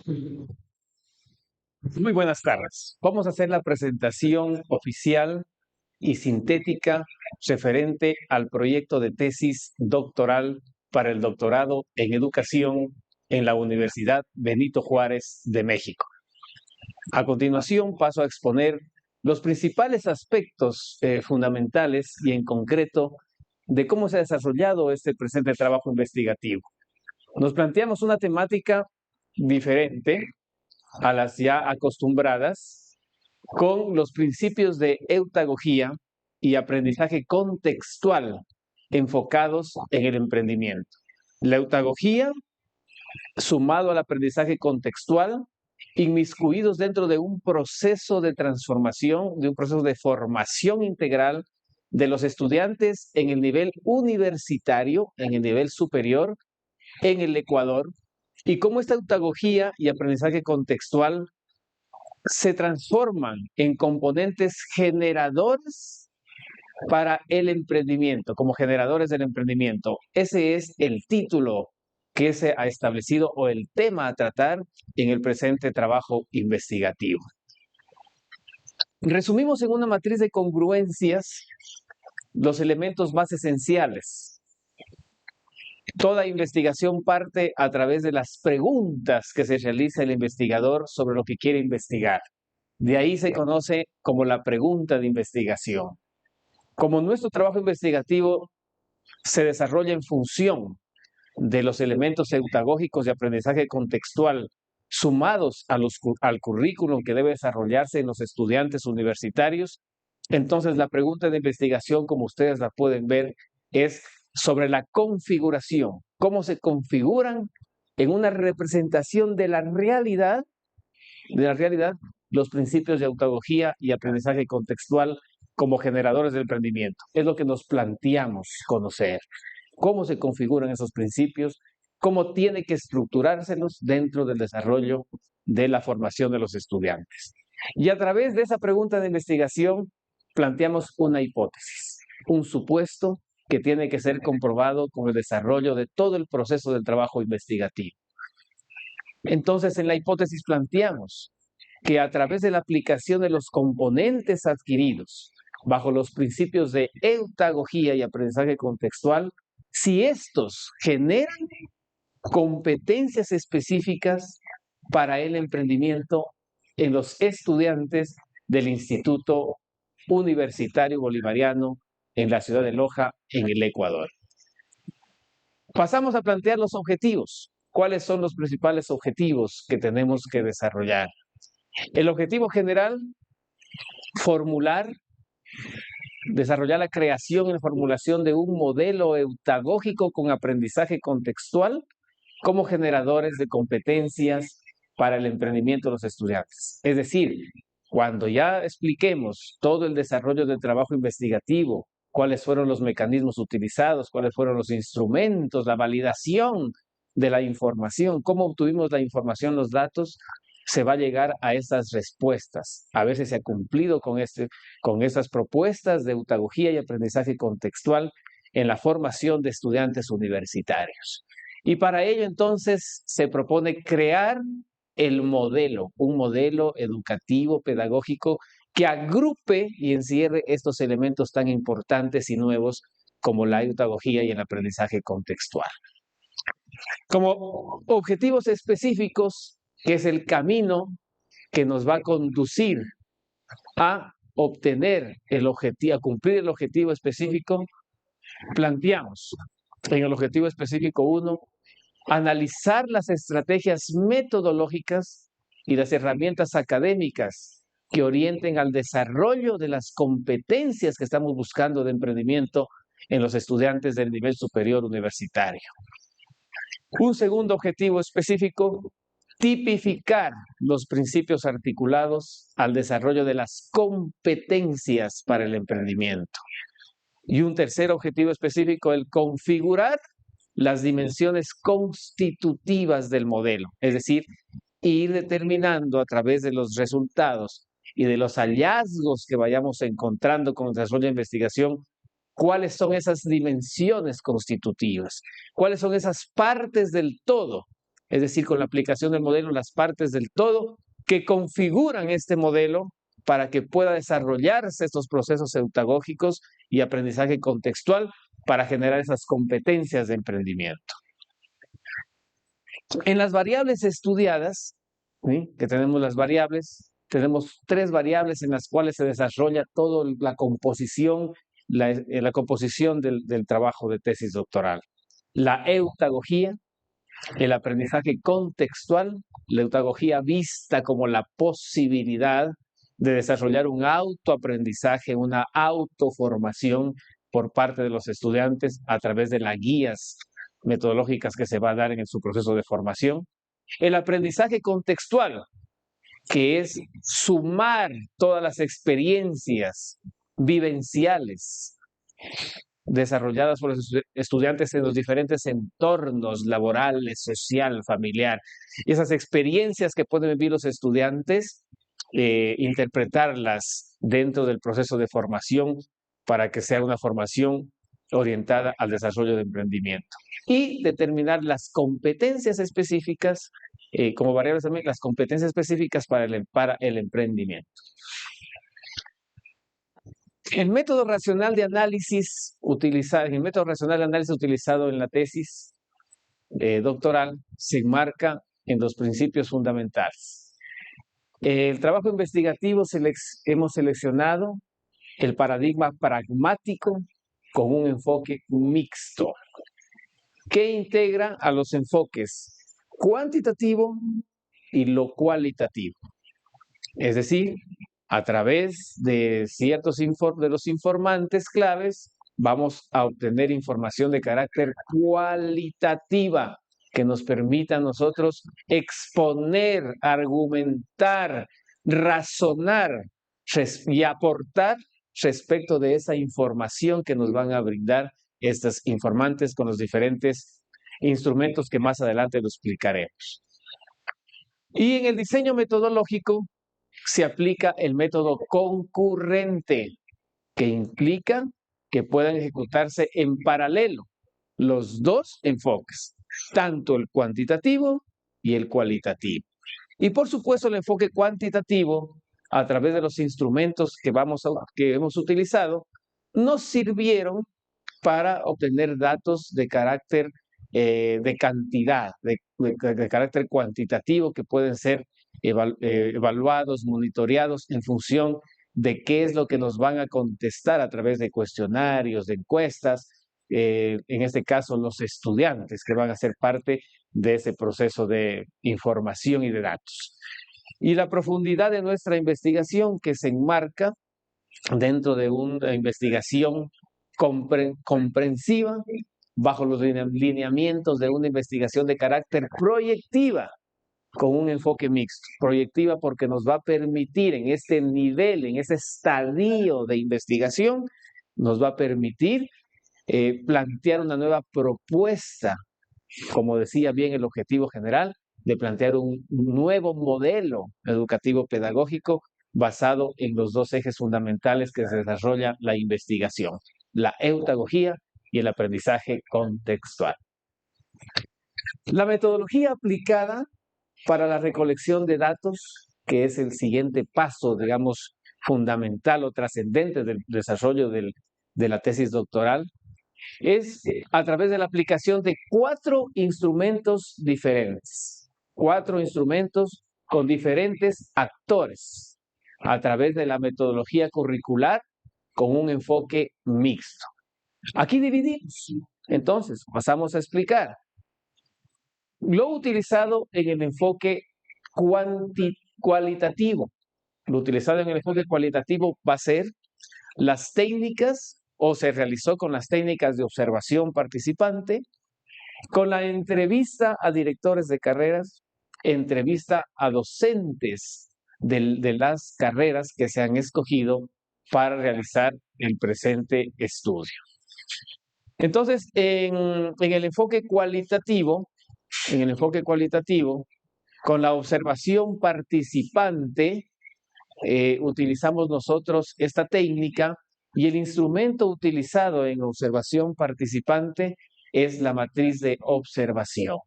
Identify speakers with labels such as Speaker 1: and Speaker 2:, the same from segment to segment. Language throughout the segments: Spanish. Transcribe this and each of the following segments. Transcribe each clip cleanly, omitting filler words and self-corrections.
Speaker 1: Muy buenas tardes. Vamos a hacer la presentación oficial y sintética referente al proyecto de tesis doctoral para el doctorado en educación en la Universidad Benito Juárez de México. A continuación paso a exponer los principales aspectos fundamentales y en concreto de cómo se ha desarrollado este presente trabajo investigativo. Nos planteamos una temática diferente a las ya acostumbradas, con los principios de eutagogía y aprendizaje contextual enfocados en el emprendimiento. La eutagogía, sumado al aprendizaje contextual, inmiscuidos dentro de un proceso de transformación, de un proceso de formación integral de los estudiantes en el nivel universitario, en el nivel superior, en el Ecuador, y cómo esta eutagogía y aprendizaje contextual se transforman en componentes generadores para el emprendimiento, como generadores del emprendimiento. Ese es el título que se ha establecido o el tema a tratar en el presente trabajo investigativo. Resumimos en una matriz de congruencias los elementos más esenciales. Toda investigación parte a través de las preguntas que se realiza el investigador sobre lo que quiere investigar. De ahí se conoce como la pregunta de investigación. Como nuestro trabajo investigativo se desarrolla en función de los elementos eutagógicos de aprendizaje contextual sumados al currículum que debe desarrollarse en los estudiantes universitarios, entonces la pregunta de investigación, como ustedes la pueden ver, es sobre la configuración, cómo se configuran en una representación de la realidad los principios de eutagogía y aprendizaje contextual como generadores del emprendimiento. Es lo que nos planteamos conocer. Cómo se configuran esos principios, cómo tiene que estructurárselos dentro del desarrollo de la formación de los estudiantes. Y a través de esa pregunta de investigación planteamos una hipótesis, un supuesto que tiene que ser comprobado con el desarrollo de todo el proceso del trabajo investigativo. Entonces, en la hipótesis planteamos que a través de la aplicación de los componentes adquiridos bajo los principios de eutagogía y aprendizaje contextual, si estos generan competencias específicas para el emprendimiento en los estudiantes del Instituto Universitario Bolivariano en la ciudad de Loja, en el Ecuador. Pasamos a plantear los objetivos. ¿Cuáles son los principales objetivos que tenemos que desarrollar? El objetivo general, desarrollar la creación y la formulación de un modelo eutagógico con aprendizaje contextual como generadores de competencias para el emprendimiento de los estudiantes. Es decir, cuando ya expliquemos todo el desarrollo del trabajo investigativo, cuáles fueron los mecanismos utilizados, cuáles fueron los instrumentos, la validación de la información, cómo obtuvimos la información, los datos, se va a llegar a esas respuestas, a ver si se ha cumplido con esas propuestas de eutagogía y aprendizaje contextual en la formación de estudiantes universitarios. Y para ello entonces se propone crear el modelo, un modelo educativo, pedagógico, que agrupe y encierre estos elementos tan importantes y nuevos como la eutagogía y el aprendizaje contextual. Como objetivos específicos, que es el camino que nos va a conducir a obtener el objetivo, a cumplir el objetivo específico, planteamos en el objetivo específico 1, analizar las estrategias metodológicas y las herramientas académicas que orienten al desarrollo de las competencias que estamos buscando de emprendimiento en los estudiantes del nivel superior universitario. Un segundo objetivo específico, tipificar los principios articulados al desarrollo de las competencias para el emprendimiento. Y un tercer objetivo específico, el configurar las dimensiones constitutivas del modelo, es decir, ir determinando a través de los resultados y de los hallazgos que vayamos encontrando con el desarrollo de investigación, cuáles son esas dimensiones constitutivas, cuáles son esas partes del todo es decir, con la aplicación del modelo, las partes del todo que configuran este modelo para que pueda desarrollarse estos procesos eutagógicos y aprendizaje contextual para generar esas competencias de emprendimiento. En las variables estudiadas, ¿sí?, que tenemos las variables, tenemos 3 variables en las cuales se desarrolla toda la composición, la composición del trabajo de tesis doctoral. La eutagogía, el aprendizaje contextual, la eutagogía vista como la posibilidad de desarrollar un autoaprendizaje, una autoformación por parte de los estudiantes a través de las guías metodológicas que se va a dar en su proceso de formación. El aprendizaje contextual, que es sumar todas las experiencias vivenciales desarrolladas por los estudiantes en los diferentes entornos laborales, social, familiar. Y esas experiencias que pueden vivir los estudiantes, interpretarlas dentro del proceso de formación para que sea una formación orientada al desarrollo de emprendimiento. Y determinar las competencias específicas, como variables también, las competencias específicas para el emprendimiento. El método racional de análisis utilizado en la tesis doctoral se enmarca en los principios fundamentales. El trabajo investigativo hemos seleccionado el paradigma pragmático con un enfoque mixto, que integra a los enfoques cuantitativo y lo cualitativo. Es decir, a través de ciertos de los informantes claves, vamos a obtener información de carácter cualitativa que nos permita a nosotros exponer, argumentar, razonar y aportar respecto de esa información que nos van a brindar estos informantes con los diferentes instrumentos que más adelante lo explicaremos. Y en el diseño metodológico se aplica el método concurrente, que implica que puedan ejecutarse en paralelo los 2 enfoques, tanto el cuantitativo y el cualitativo. Y por supuesto el enfoque cuantitativo, a través de los instrumentos que hemos utilizado, nos sirvieron para obtener datos de carácter de cantidad, de carácter cuantitativo, que pueden ser evaluados, monitoreados en función de qué es lo que nos van a contestar a través de cuestionarios, de encuestas, en este caso los estudiantes que van a ser parte de ese proceso de información y de datos. Y la profundidad de nuestra investigación, que se enmarca dentro de una investigación comprensiva, bajo los lineamientos de una investigación de carácter proyectiva, con un enfoque mixto. Proyectiva porque nos va a permitir en este nivel, en ese estadio de investigación, nos va a permitir plantear una nueva propuesta, como decía bien el objetivo general, de plantear un nuevo modelo educativo pedagógico basado en los 2 ejes fundamentales que se desarrolla la investigación, la eutagogía y el aprendizaje contextual. La metodología aplicada para la recolección de datos, que es el siguiente paso, digamos, fundamental o trascendente del desarrollo de la tesis doctoral, es a través de la aplicación de 4 instrumentos diferentes, 4 instrumentos con diferentes actores, a través de la metodología curricular con un enfoque mixto. Aquí dividimos, entonces pasamos a explicar lo utilizado en el enfoque cualitativo. Lo utilizado en el enfoque cualitativo va a ser las técnicas, o se realizó con las técnicas de observación participante, con la entrevista a directores de carreras, entrevista a docentes de las carreras que se han escogido para realizar el presente estudio. Entonces, en el enfoque cualitativo, con la observación participante, utilizamos nosotros esta técnica, y el instrumento utilizado en observación participante es la matriz de observación.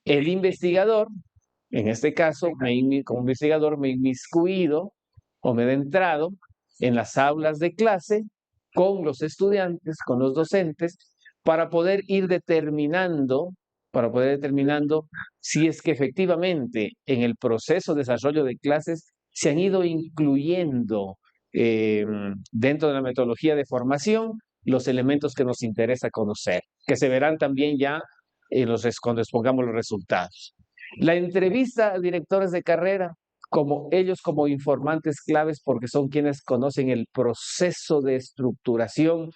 Speaker 1: El investigador, en este caso, como investigador me he inmiscuido o me he adentrado en las aulas de clase con los estudiantes, con los docentes, para poder ir determinando, si es que efectivamente en el proceso de desarrollo de clases se han ido incluyendo dentro de la metodología de formación los elementos que nos interesa conocer, que se verán también ya cuando expongamos los resultados. La entrevista a directores de carrera, como ellos como informantes claves, porque son quienes conocen el proceso de estructuración,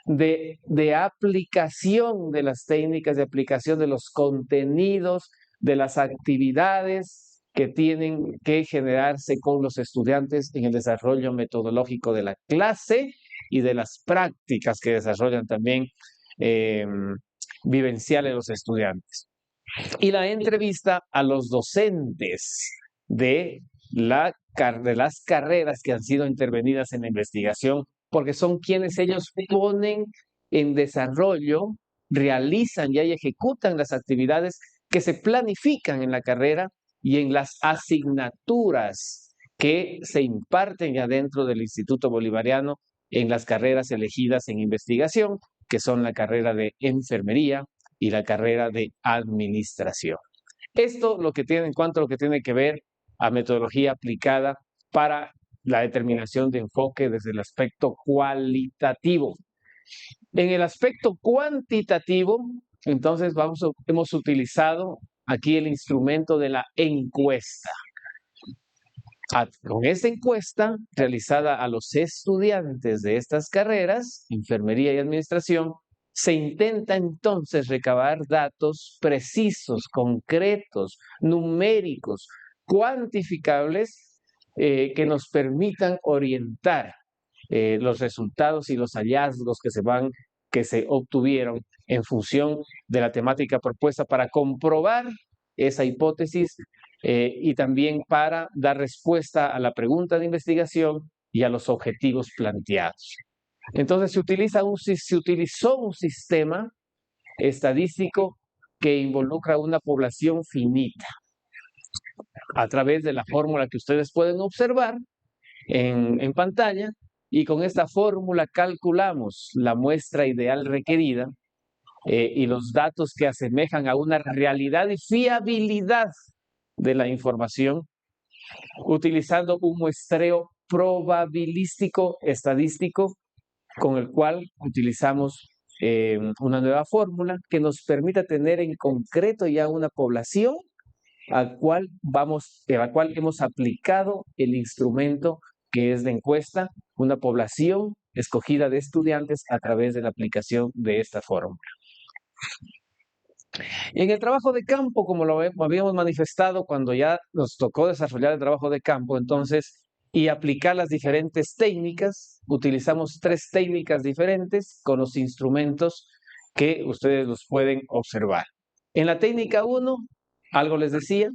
Speaker 1: de aplicación de las técnicas, de aplicación de los contenidos, de las actividades que tienen que generarse con los estudiantes en el desarrollo metodológico de la clase y de las prácticas que desarrollan también vivenciales los estudiantes. Y la entrevista a los docentes de las carreras que han sido intervenidas en la investigación, porque son quienes ellos ponen en desarrollo, realizan y ejecutan las actividades que se planifican en la carrera y en las asignaturas que se imparten ya dentro del Instituto Bolivariano en las carreras elegidas en investigación, que son la carrera de enfermería y la carrera de administración. Esto lo que tiene en cuanto a lo que tiene que ver a metodología aplicada para la determinación de enfoque desde el aspecto cualitativo. En el aspecto cuantitativo, entonces hemos utilizado aquí el instrumento de la encuesta. Con esta encuesta realizada a los estudiantes de estas carreras, enfermería y administración, se intenta entonces recabar datos precisos, concretos, numéricos, cuantificables, que nos permitan orientar los resultados y los hallazgos que se obtuvieron en función de la temática propuesta para comprobar esa hipótesis y también para dar respuesta a la pregunta de investigación y a los objetivos planteados. Entonces se utilizó un sistema estadístico que involucra una población finita a través de la fórmula que ustedes pueden observar en pantalla, y con esta fórmula calculamos la muestra ideal requerida y los datos que asemejan a una realidad y fiabilidad de la información, utilizando un muestreo probabilístico estadístico con el cual utilizamos una nueva fórmula que nos permita tener en concreto ya una población a la cual hemos aplicado el instrumento que es de encuesta, una población escogida de estudiantes a través de la aplicación de esta fórmula. En el trabajo de campo, como lo habíamos manifestado cuando ya nos tocó desarrollar el trabajo de campo, entonces, y aplicar las diferentes técnicas, utilizamos 3 técnicas diferentes con los instrumentos que ustedes los pueden observar. En la técnica 1, algo les decía,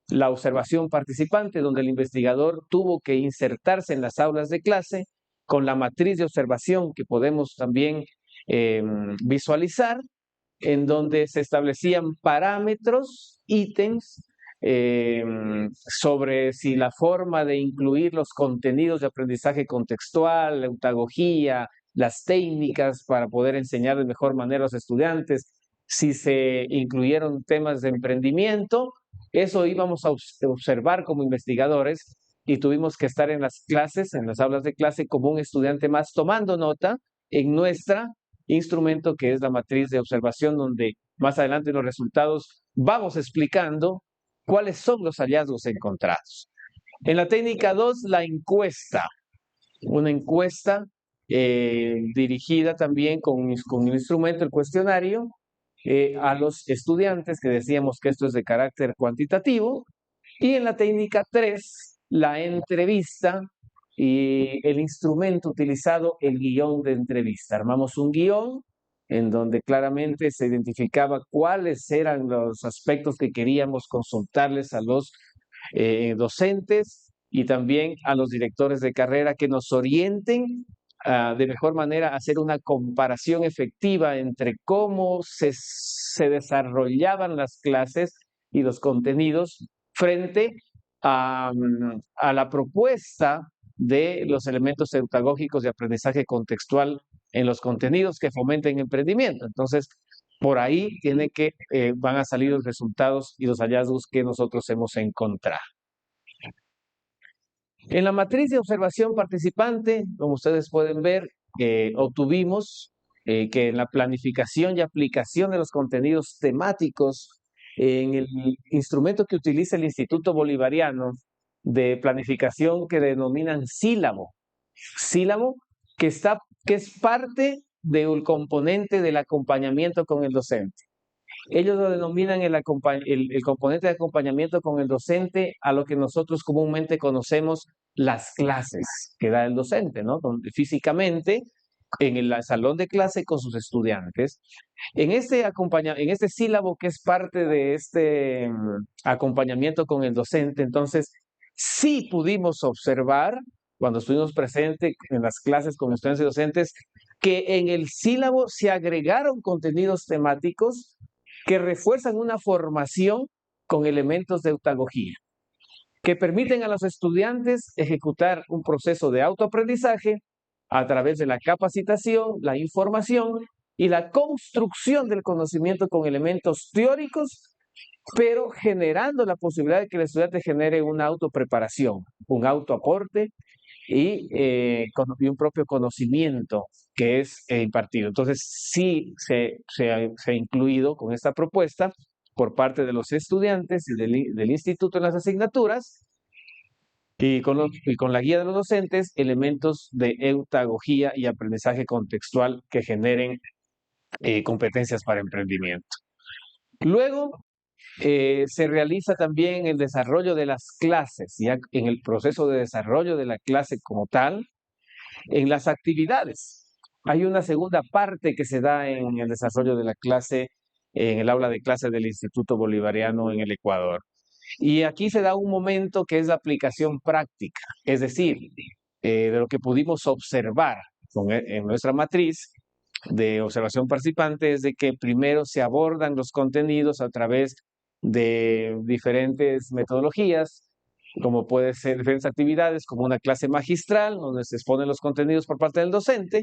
Speaker 1: la observación participante, donde el investigador tuvo que insertarse en las aulas de clase con la matriz de observación que podemos también visualizar, en donde se establecían parámetros, ítems, sobre si la forma de incluir los contenidos de aprendizaje contextual, la eutagogía, las técnicas para poder enseñar de mejor manera a los estudiantes, si se incluyeron temas de emprendimiento. Eso íbamos a observar como investigadores y tuvimos que estar en las clases, en las aulas de clase, como un estudiante más tomando nota en nuestra instrumento que es la matriz de observación, donde más adelante en los resultados vamos explicando cuáles son los hallazgos encontrados. En la técnica 2, la encuesta. Una encuesta dirigida también con un instrumento, el cuestionario, a los estudiantes, que decíamos que esto es de carácter cuantitativo. Y en la técnica 3, la entrevista y el instrumento utilizado, el guión de entrevista. Armamos un guión en donde claramente se identificaba cuáles eran los aspectos que queríamos consultarles a los docentes y también a los directores de carrera, que nos orienten de mejor manera hacer una comparación efectiva entre cómo se desarrollaban las clases y los contenidos frente a la propuesta de los elementos pedagógicos de aprendizaje contextual en los contenidos que fomenten emprendimiento. Entonces, por ahí van a salir los resultados y los hallazgos que nosotros hemos encontrado. En la matriz de observación participante, como ustedes pueden ver, obtuvimos que en la planificación y aplicación de los contenidos temáticos, en el instrumento que utiliza el Instituto Bolivariano de planificación que denominan sílabo, que es parte del componente del acompañamiento con el docente. Ellos lo denominan el componente de acompañamiento con el docente a lo que nosotros comúnmente conocemos las clases que da el docente, ¿no? Donde físicamente en el salón de clase con sus estudiantes. En este sílabo que es parte de este acompañamiento con el docente, entonces sí pudimos observar cuando estuvimos presentes en las clases con estudiantes y docentes que en el sílabo se agregaron contenidos temáticos que refuerzan una formación con elementos de eutagogía, que permiten a los estudiantes ejecutar un proceso de autoaprendizaje a través de la capacitación, la información y la construcción del conocimiento con elementos teóricos, pero generando la posibilidad de que el estudiante genere una autopreparación, un autoaporte y un propio conocimiento que es impartido. Entonces, sí se ha incluido con esta propuesta por parte de los estudiantes y del instituto en las asignaturas y con la guía de los docentes, elementos de eutagogía y aprendizaje contextual que generen competencias para emprendimiento. Luego, se realiza también el desarrollo de las clases, ya en el proceso de desarrollo de la clase como tal, en las actividades. Hay una segunda parte que se da en el desarrollo de la clase, en el aula de clase del Instituto Bolivariano en el Ecuador. Y aquí se da un momento que es la aplicación práctica, es decir, de lo que pudimos observar en nuestra matriz de observación participante es de que primero se abordan los contenidos a través de diferentes metodologías, como puede ser diferentes actividades, como una clase magistral, donde se exponen los contenidos por parte del docente,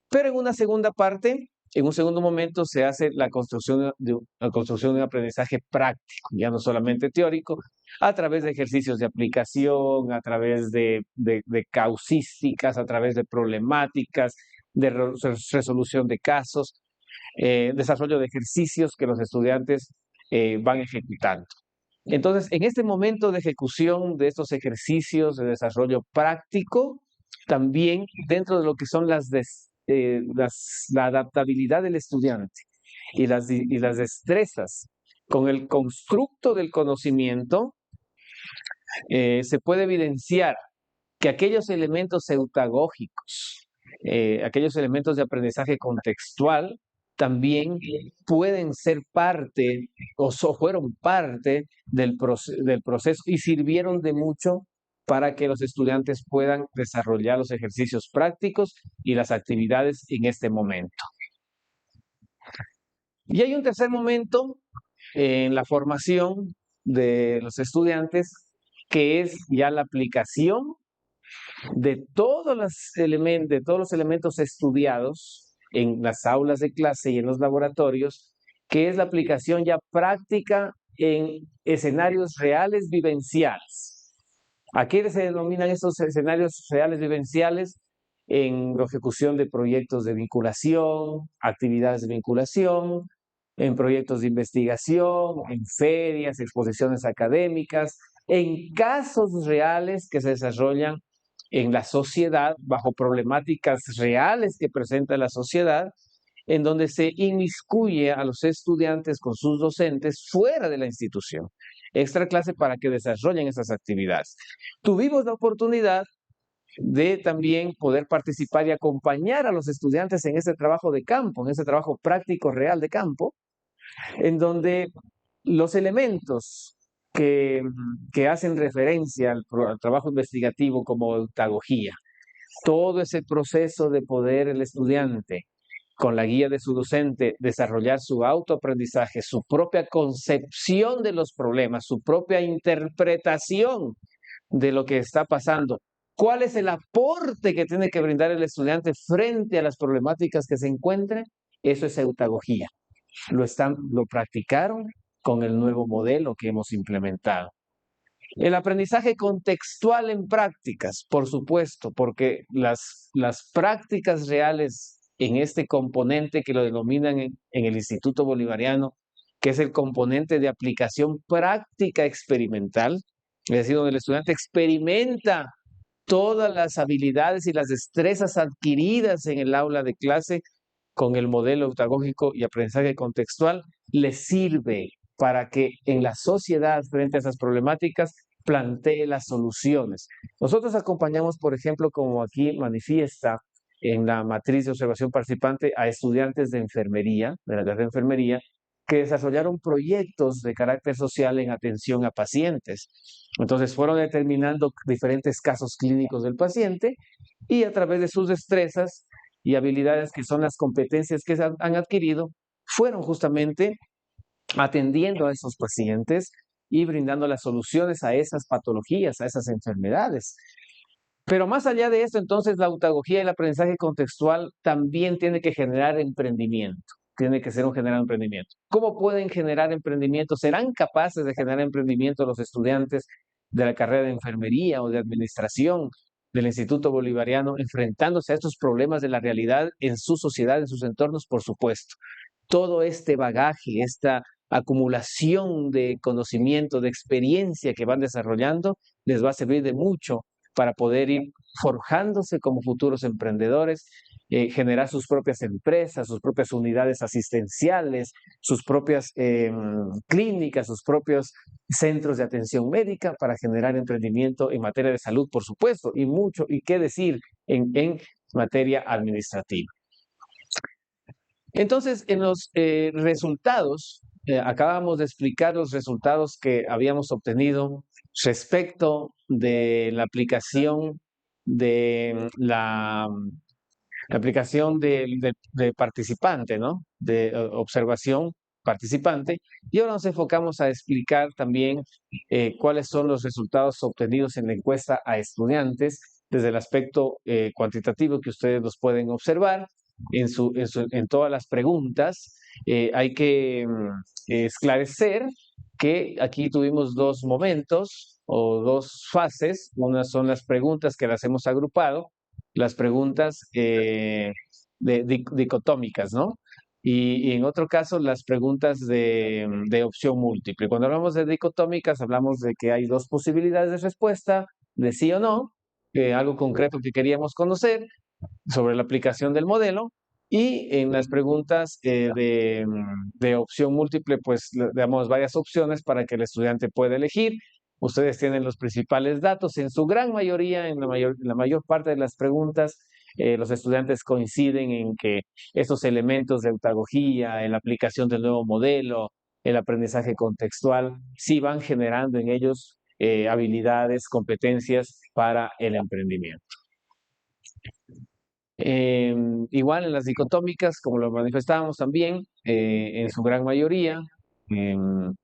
Speaker 1: pero en una segunda parte, en un segundo momento, se hace la construcción de un aprendizaje práctico, ya no solamente teórico, a través de ejercicios de aplicación, a través de causísticas, a través de problemáticas, de resolución de casos, desarrollo de ejercicios que los estudiantes van ejecutando. Entonces, en este momento de ejecución de estos ejercicios de desarrollo práctico, también dentro de lo que son la adaptabilidad del estudiante y las destrezas con el constructo del conocimiento, se puede evidenciar que aquellos elementos eutagógicos, aquellos elementos de aprendizaje contextual, también pueden ser parte o fueron parte del proceso y sirvieron de mucho para que los estudiantes puedan desarrollar los ejercicios prácticos y las actividades en este momento. Y hay un tercer momento en la formación de los estudiantes, que es ya la aplicación de todos los elementos estudiados en las aulas de clase y en los laboratorios, que es la aplicación ya práctica en escenarios reales vivenciales. ¿A qué se denominan estos escenarios reales vivenciales? En la ejecución de proyectos de vinculación, actividades de vinculación, en proyectos de investigación, en ferias, exposiciones académicas, en casos reales que se desarrollan en la sociedad, bajo problemáticas reales que presenta la sociedad, en donde se inmiscuye a los estudiantes con sus docentes fuera de la institución. Extra clase para que desarrollen esas actividades. Tuvimos la oportunidad de también poder participar y acompañar a los estudiantes en ese trabajo de campo, en ese trabajo práctico real de campo, en donde los elementos que hacen referencia al trabajo investigativo como eutagogía, todo ese proceso de poder el estudiante, con la guía de su docente, desarrollar su autoaprendizaje, su propia concepción de los problemas, su propia interpretación de lo que está pasando. ¿Cuál es el aporte que tiene que brindar el estudiante frente a las problemáticas que se encuentren? Eso es eutagogía. Lo practicaron con el nuevo modelo que hemos implementado. El aprendizaje contextual en prácticas, por supuesto, porque las prácticas reales en este componente que lo denominan en el Instituto Bolivariano, que es el componente de aplicación práctica experimental, es decir, donde el estudiante experimenta todas las habilidades y las destrezas adquiridas en el aula de clase con el modelo eutagógico y aprendizaje contextual, le sirve para que en la sociedad, frente a esas problemáticas, plantee las soluciones. Nosotros acompañamos, por ejemplo, como aquí manifiesta en la matriz de observación participante, a estudiantes de enfermería, de la carrera de enfermería, que desarrollaron proyectos de carácter social en atención a pacientes. Entonces fueron determinando diferentes casos clínicos del paciente y a través de sus destrezas y habilidades, que son las competencias que han adquirido, fueron justamente atendiendo a esos pacientes y brindando las soluciones a esas patologías, a esas enfermedades. Pero más allá de esto, entonces, la autagogía y el aprendizaje contextual también tiene que generar emprendimiento. Tiene que ser un generar emprendimiento. ¿Cómo pueden generar emprendimiento? ¿Serán capaces de generar emprendimiento los estudiantes de la carrera de enfermería o de administración del Instituto Bolivariano enfrentándose a estos problemas de la realidad en su sociedad, en sus entornos? Por supuesto. Todo este bagaje, esta acumulación de conocimiento, de experiencia que van desarrollando, les va a servir de mucho para poder ir forjándose como futuros emprendedores, generar sus propias empresas, sus propias unidades asistenciales, sus propias clínicas, sus propios centros de atención médica para generar emprendimiento en materia de salud, por supuesto, y mucho, y qué decir en materia administrativa. Entonces, en los resultados, acabamos de explicar los resultados que habíamos obtenido respecto de la aplicación de la aplicación de participante, ¿no? De observación participante. Y ahora nos enfocamos a explicar también cuáles son los resultados obtenidos en la encuesta a estudiantes desde el aspecto cuantitativo que ustedes los pueden observar en todas las preguntas. Hay que esclarecer que aquí tuvimos dos momentos o dos fases. Una son las preguntas que las hemos agrupado, las preguntas dicotómicas, ¿no? Y en otro caso, las preguntas de opción múltiple. Cuando hablamos de dicotómicas, hablamos de que hay dos posibilidades de respuesta, de sí o no, algo concreto que queríamos conocer sobre la aplicación del modelo. Y en las preguntas de opción múltiple, pues le damos varias opciones para que el estudiante pueda elegir. Ustedes tienen los principales datos. En su gran mayoría, en la mayor parte de las preguntas, los estudiantes coinciden en que estos elementos de eutagogía, en la aplicación del nuevo modelo, el aprendizaje contextual, sí van generando en ellos habilidades, competencias para el emprendimiento. Igual en las dicotómicas, como lo manifestábamos también, en su gran mayoría, en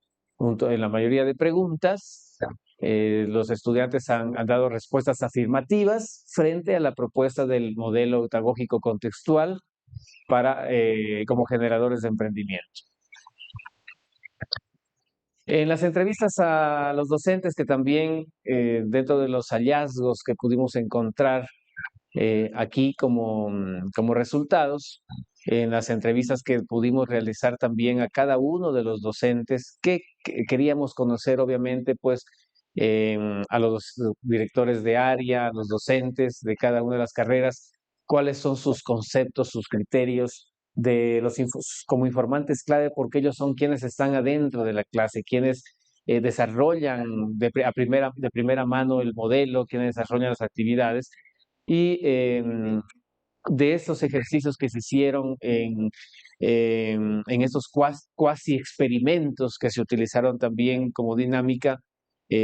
Speaker 1: la mayoría de preguntas, los estudiantes han dado respuestas afirmativas frente a la propuesta del modelo eutagógico contextual como generadores de emprendimiento. En las entrevistas a los docentes, que también dentro de los hallazgos que pudimos encontrar aquí como resultados, en las entrevistas que pudimos realizar también a cada uno de los docentes, que queríamos conocer obviamente pues a los directores de área, a los docentes de cada una de las carreras, cuáles son sus conceptos, sus criterios como informantes clave, porque ellos son quienes están adentro de la clase, quienes desarrollan de primera mano el modelo, quienes desarrollan las actividades. Y de esos ejercicios que se hicieron en estos cuasi experimentos que se utilizaron también como dinámica,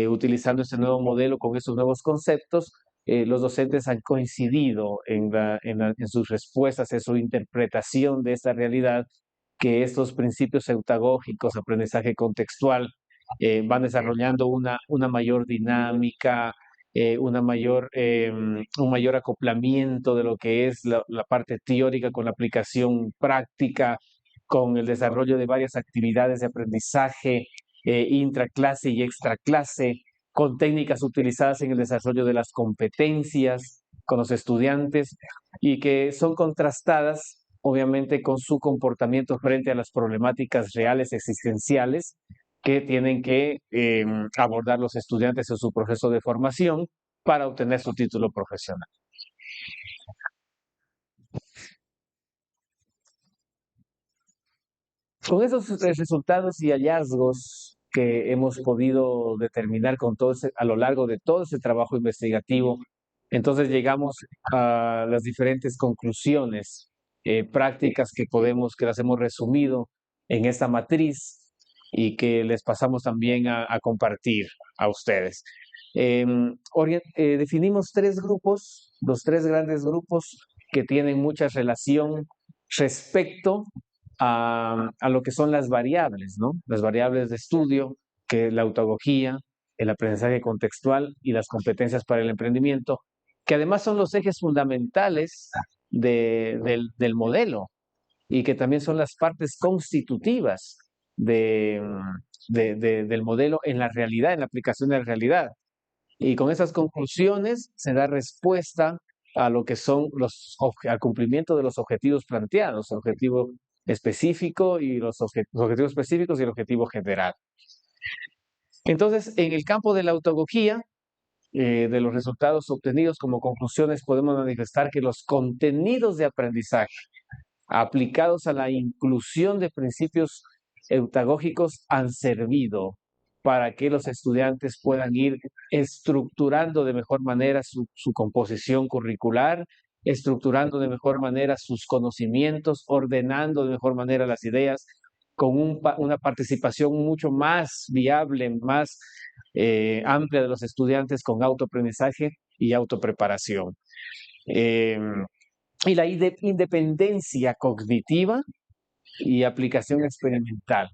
Speaker 1: utilizando este nuevo modelo con estos nuevos conceptos, los docentes han coincidido en sus respuestas, en su interpretación de esta realidad, que estos principios eutagógicos, aprendizaje contextual, van desarrollando una mayor dinámica, un mayor acoplamiento de lo que es la parte teórica con la aplicación práctica, con el desarrollo de varias actividades de aprendizaje intraclase y extraclase, con técnicas utilizadas en el desarrollo de las competencias con los estudiantes y que son contrastadas, obviamente, con su comportamiento frente a las problemáticas reales existenciales que tienen que abordar los estudiantes en su proceso de formación para obtener su título profesional. Con esos resultados y hallazgos que hemos podido determinar a lo largo de todo ese trabajo investigativo, entonces llegamos a las diferentes conclusiones prácticas que las hemos resumido en esta matriz y que les pasamos también a compartir a ustedes. Definimos tres grupos, los tres grandes grupos que tienen mucha relación respecto a lo que son las variables, ¿no? Las variables de estudio, que es la autogogía, el aprendizaje contextual y las competencias para el emprendimiento, que además son los ejes fundamentales del modelo y que también son las partes constitutivas del modelo en la realidad, en la aplicación de la realidad. Y con esas conclusiones se da respuesta a lo que son al cumplimiento de los objetivos planteados, el objetivo específico y los objetivos específicos y el objetivo general. Entonces, en el campo de la autogogía, de los resultados obtenidos como conclusiones, podemos manifestar que los contenidos de aprendizaje aplicados a la inclusión de principios eutagógicos han servido para que los estudiantes puedan ir estructurando de mejor manera su composición curricular, estructurando de mejor manera sus conocimientos, ordenando de mejor manera las ideas, con una participación mucho más viable, más amplia de los estudiantes con autoaprendizaje y autopreparación. Y la independencia cognitiva y aplicación experimental.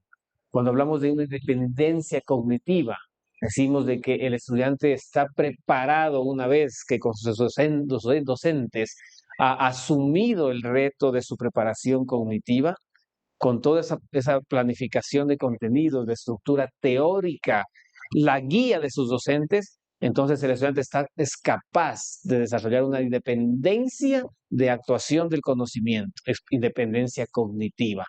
Speaker 1: Cuando hablamos de una independencia cognitiva, decimos de que el estudiante está preparado una vez que con sus docentes ha asumido el reto de su preparación cognitiva, con toda esa planificación de contenidos, de estructura teórica, la guía de sus docentes, entonces el estudiante es capaz de desarrollar una independencia de actuación del conocimiento, independencia cognitiva.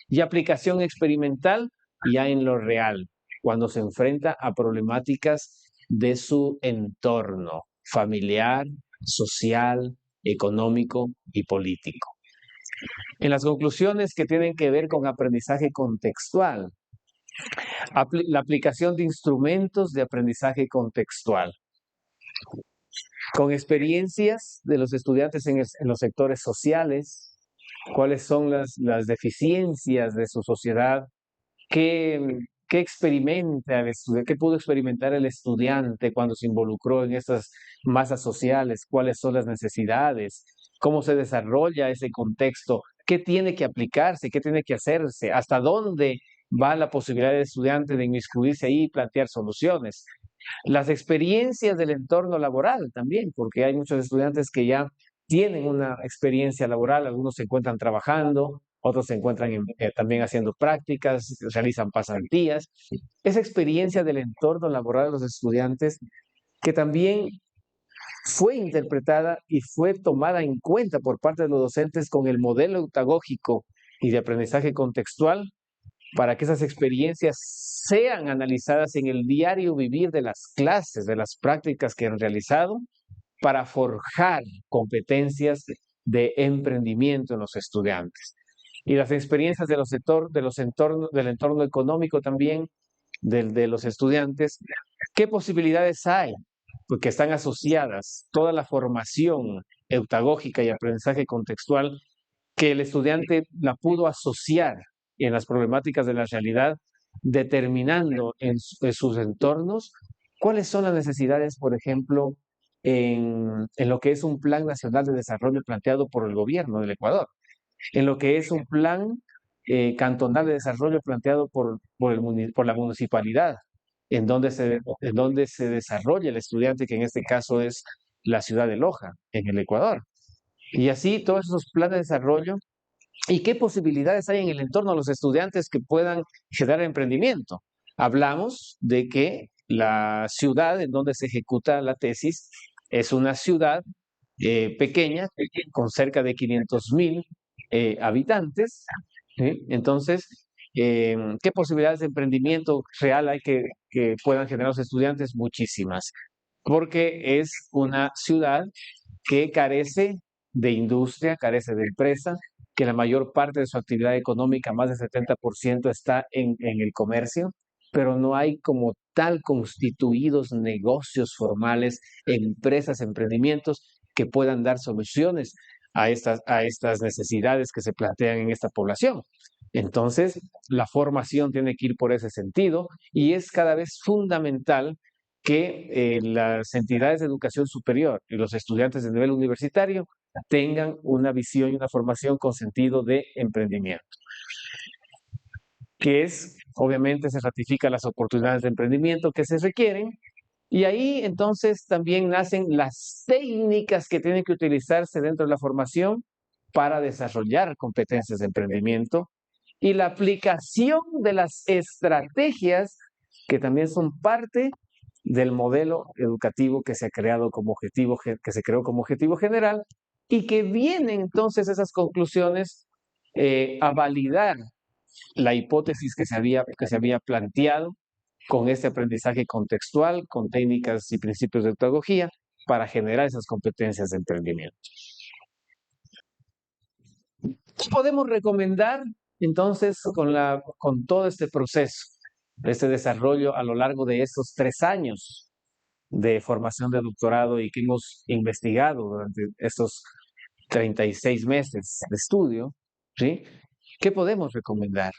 Speaker 1: Y aplicación experimental ya en lo real, cuando se enfrenta a problemáticas de su entorno familiar, social, económico y político. En las conclusiones que tienen que ver con aprendizaje contextual, la aplicación de instrumentos de aprendizaje contextual, con experiencias de los estudiantes en los sectores sociales, cuáles son las deficiencias de su sociedad, qué experimenta el estudiante, qué pudo experimentar el estudiante cuando se involucró en estas masas sociales, cuáles son las necesidades, cómo se desarrolla ese contexto, qué tiene que aplicarse, qué tiene que hacerse, hasta dónde va la posibilidad del estudiante de inmiscuirse ahí y plantear soluciones. Las experiencias del entorno laboral también, porque hay muchos estudiantes que ya tienen una experiencia laboral, algunos se encuentran trabajando, otros se encuentran también haciendo prácticas, realizan pasantías. Esa experiencia del entorno laboral de los estudiantes que también fue interpretada y fue tomada en cuenta por parte de los docentes con el modelo eutagógico y de aprendizaje contextual para que esas experiencias sean analizadas en el diario vivir de las clases, de las prácticas que han realizado, para forjar competencias de emprendimiento en los estudiantes. Y las experiencias del entorno económico también, de los estudiantes, ¿qué posibilidades hay? Porque están asociadas toda la formación eutagógica y aprendizaje contextual que el estudiante la pudo asociar en las problemáticas de la realidad, determinando en sus entornos cuáles son las necesidades, por ejemplo, en lo que es un plan nacional de desarrollo planteado por el gobierno del Ecuador, en lo que es un plan cantonal de desarrollo planteado por la municipalidad, en donde se desarrolla el estudiante, que en este caso es la ciudad de Loja, en el Ecuador. Y así todos esos planes de desarrollo y qué posibilidades hay en el entorno de los estudiantes que puedan generar emprendimiento. Hablamos de que la ciudad en donde se ejecuta la tesis es una ciudad pequeña, con cerca de 500.000 habitantes. ¿Sí? Entonces, ¿qué posibilidades de emprendimiento real hay que puedan generar los estudiantes? Muchísimas, porque es una ciudad que carece de industria, carece de empresa, que la mayor parte de su actividad económica, más del 70%, está en el comercio, pero no hay como tal constituidos negocios formales, empresas, emprendimientos que puedan dar soluciones a estas necesidades que se plantean en esta población. Entonces, la formación tiene que ir por ese sentido y es cada vez fundamental que las entidades de educación superior y los estudiantes de nivel universitario tengan una visión y una formación con sentido de emprendimiento, que es, obviamente, se ratifican las oportunidades de emprendimiento que se requieren, y ahí entonces también nacen las técnicas que tienen que utilizarse dentro de la formación para desarrollar competencias de emprendimiento y la aplicación de las estrategias que también son parte del modelo educativo que se ha creado como objetivo, que se creó como objetivo general, y que vienen entonces esas conclusiones a validar la hipótesis que se había planteado con este aprendizaje contextual, con técnicas y principios de pedagogía, para generar esas competencias de emprendimiento. ¿Qué podemos recomendar entonces con todo este proceso, este desarrollo a lo largo de estos 3 años de formación de doctorado y que hemos investigado durante estos 36 meses de estudio? ¿Sí? ¿Qué podemos recomendar?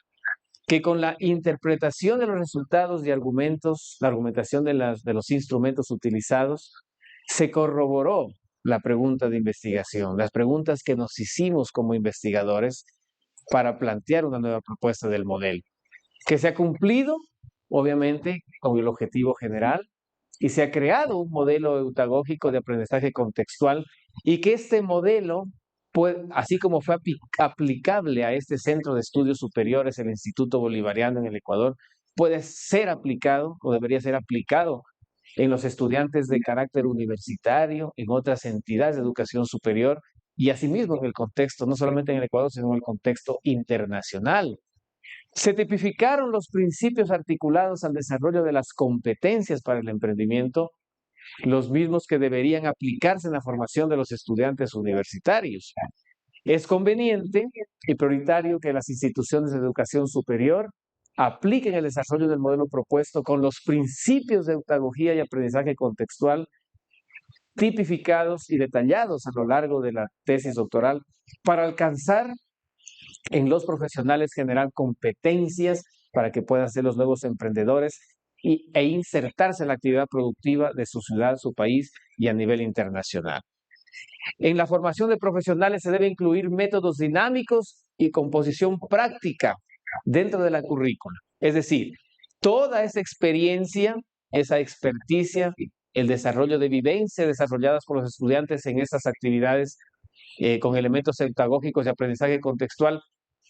Speaker 1: Que con la interpretación de los resultados y argumentos, la argumentación de los instrumentos utilizados, se corroboró la pregunta de investigación, las preguntas que nos hicimos como investigadores para plantear una nueva propuesta del modelo, que se ha cumplido, obviamente, con el objetivo general, y se ha creado un modelo pedagógico de aprendizaje contextual, y que este modelo, pues, así como fue aplicable a este centro de estudios superiores, el Instituto Bolivariano en el Ecuador, puede ser aplicado o debería ser aplicado en los estudiantes de carácter universitario, en otras entidades de educación superior y asimismo en el contexto, no solamente en el Ecuador, sino en el contexto internacional. Se tipificaron los principios articulados al desarrollo de las competencias para el emprendimiento, los mismos que deberían aplicarse en la formación de los estudiantes universitarios. Es conveniente y prioritario que las instituciones de educación superior apliquen el desarrollo del modelo propuesto con los principios de pedagogía y aprendizaje contextual tipificados y detallados a lo largo de la tesis doctoral para alcanzar en los profesionales generar competencias para que puedan ser los nuevos emprendedores e insertarse en la actividad productiva de su ciudad, su país y a nivel internacional. En la formación de profesionales se debe incluir métodos dinámicos y composición práctica dentro de la currícula. Es decir, toda esa experiencia, esa experticia, el desarrollo de vivencias desarrolladas por los estudiantes en estas actividades con elementos pedagógicos de aprendizaje contextual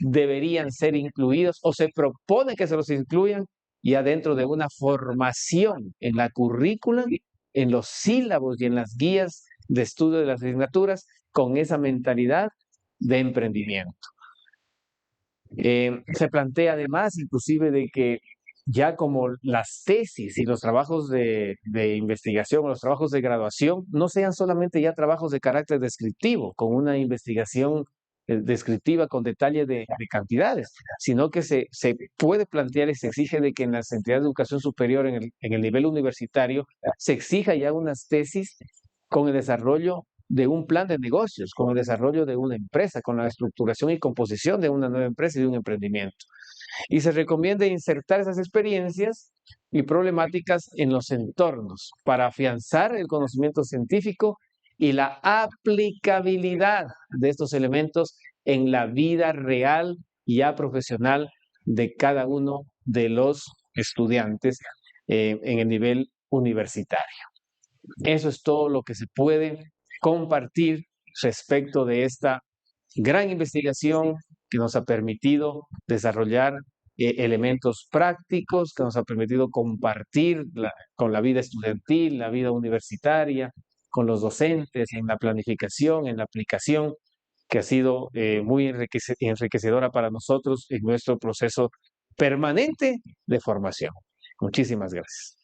Speaker 1: deberían ser incluidos o se propone que se los incluyan ya dentro de una formación en la currícula, en los sílabos y en las guías de estudio de las asignaturas con esa mentalidad de emprendimiento. Se plantea además inclusive de que ya como las tesis y los trabajos de investigación, los trabajos de graduación, no sean solamente ya trabajos de carácter descriptivo, con una investigación descriptiva con detalle de cantidades, sino que se puede plantear y se exige de que en las entidades de educación superior, en el nivel universitario, se exija ya unas tesis con el desarrollo de un plan de negocios, con el desarrollo de una empresa, con la estructuración y composición de una nueva empresa y de un emprendimiento. Y se recomienda insertar esas experiencias y problemáticas en los entornos para afianzar el conocimiento científico y la aplicabilidad de estos elementos en la vida real y ya profesional de cada uno de los estudiantes en el nivel universitario. Eso es todo lo que se puede compartir respecto de esta gran investigación que nos ha permitido desarrollar elementos prácticos, que nos ha permitido compartir con la vida estudiantil, la vida universitaria, con los docentes, en la planificación, en la aplicación, que ha sido muy enriquecedora para nosotros en nuestro proceso permanente de formación. Muchísimas gracias.